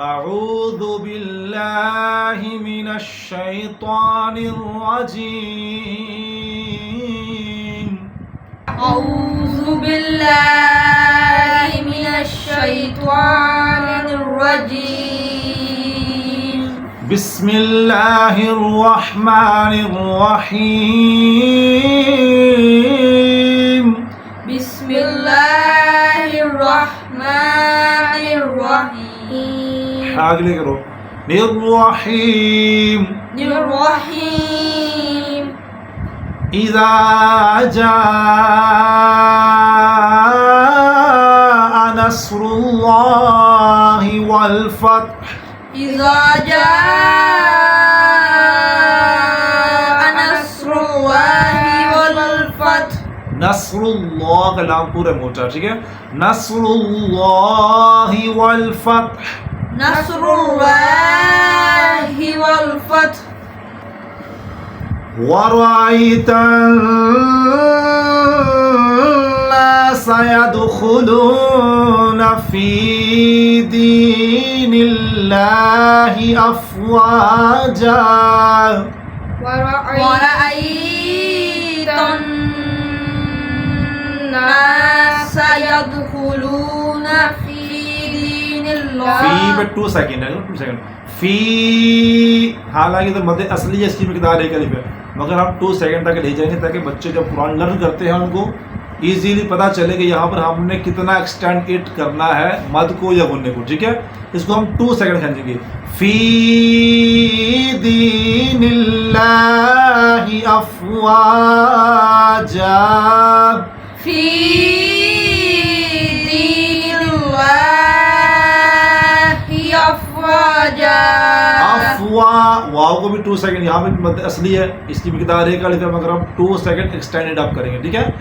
أعوذ بالله من الشيطان الرجيم أعوذ بالله من الشيطان الرجيم بسم الله الرحمن الرحيم بسم الله الرحمن الرحيم आगे करो निर्रहीम الرحيم إذا جاء نصر الله والفتح إذا جاء نصر الله والفتح नसरुल्लाह का नाम पूरा मोटा, ठीक है। नसरुल्लाह वल फत्ह نصر الله والفتح ورأيत الناس يدخلون في دين الله أفواجا ورأيت الناس يدخلون في دين الله फी पे 2 सेकंड है, 2 सेकंड फी। हालांकि तो मध्य असली है, इसकी मिकदार एक अलिफ है, मगर हम 2 सेकंड तक ले जाएंगे ताकि बच्चे जब कुरान लर्न करते हैं उनको इजीली पता चले कि यहाँ पर हमने कितना एक्सटेंड इट करना है मद को या गुन्ने को, ठीक है। इसको हम 2 सेकंड खींचेंगे। फी दीनिल्लाहि अफवाजा في دين الله أفواجا अफवा वाव को भी 2 सेकंड, यहाँ पे मद असली है, इसकी मिकदार एक अलिफ है, मगर हम 2 सेकंड एक्सटेंडेड अप करेंगे, ठीक है।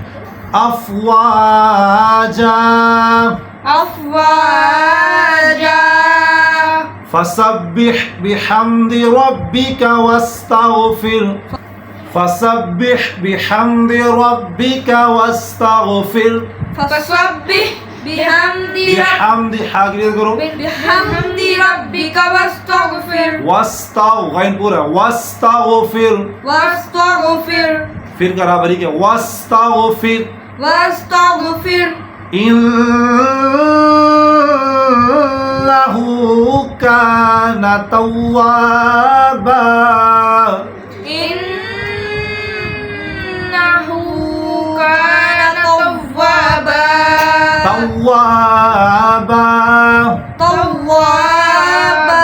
अफवाजा أفواجا फसब्बिह बिहम्दि रब्बिका वस्तगफिर फसब्बिह बिहम्दि रब्बिका वस्तगफिर فسبح بحمد बिहम्दि हागिर करो بحمد ربك واستغفر वस्तगफिर पूरा वस्तगफिर واستغفر फिर बराबरी के वस्तगफिर واستغفر इन्नहु काना तव्वाबा إنه كان توابا तव्वाबा توابا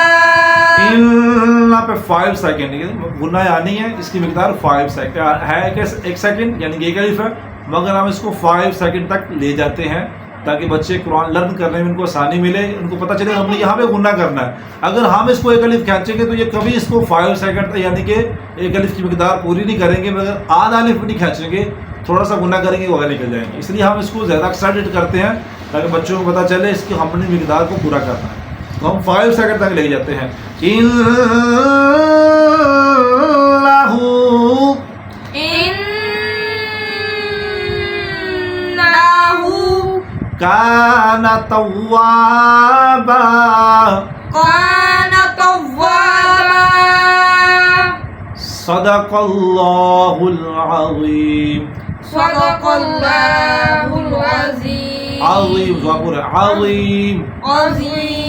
इन्ना पे 5 सेकंड गुना यानी है, इसकी मिकदार 5 सेकंड है कि 1 सेकंड यानी कि एक अलिफ है, मगर हम इसको 5 सेकंड तक ले जाते हैं ताकि बच्चे कुरान लर्न करने में उनको आसानी मिले, उनको पता चले हमने यहाँ पे गुना करना है। अगर हम इसको एक अलिफ खींचेंगे तो ये कभी इसको 5 सेकंड यानी कि एक अलिफ की मिकदार पूरी नहीं करेंगे, मगर आधा अलिफ नहीं खींचेंगे, थोड़ा सा गुना करेंगे वो आगे निकल जाएंगे। इसलिए हम इसको ज़्यादा एक्सटेंडेड करते हैं ताकि बच्चों को पता चले इसकी हमने मिकदार को पूरा करना है, तो हम 5 सेकंड तक ले जाते हैं। इन्नहु إنه काना तव्वाबा كان توابا सदक़ल्लाहुल अज़ीम صدق الله العظيم अज़ीम ज़बूर अज़ीम عظيم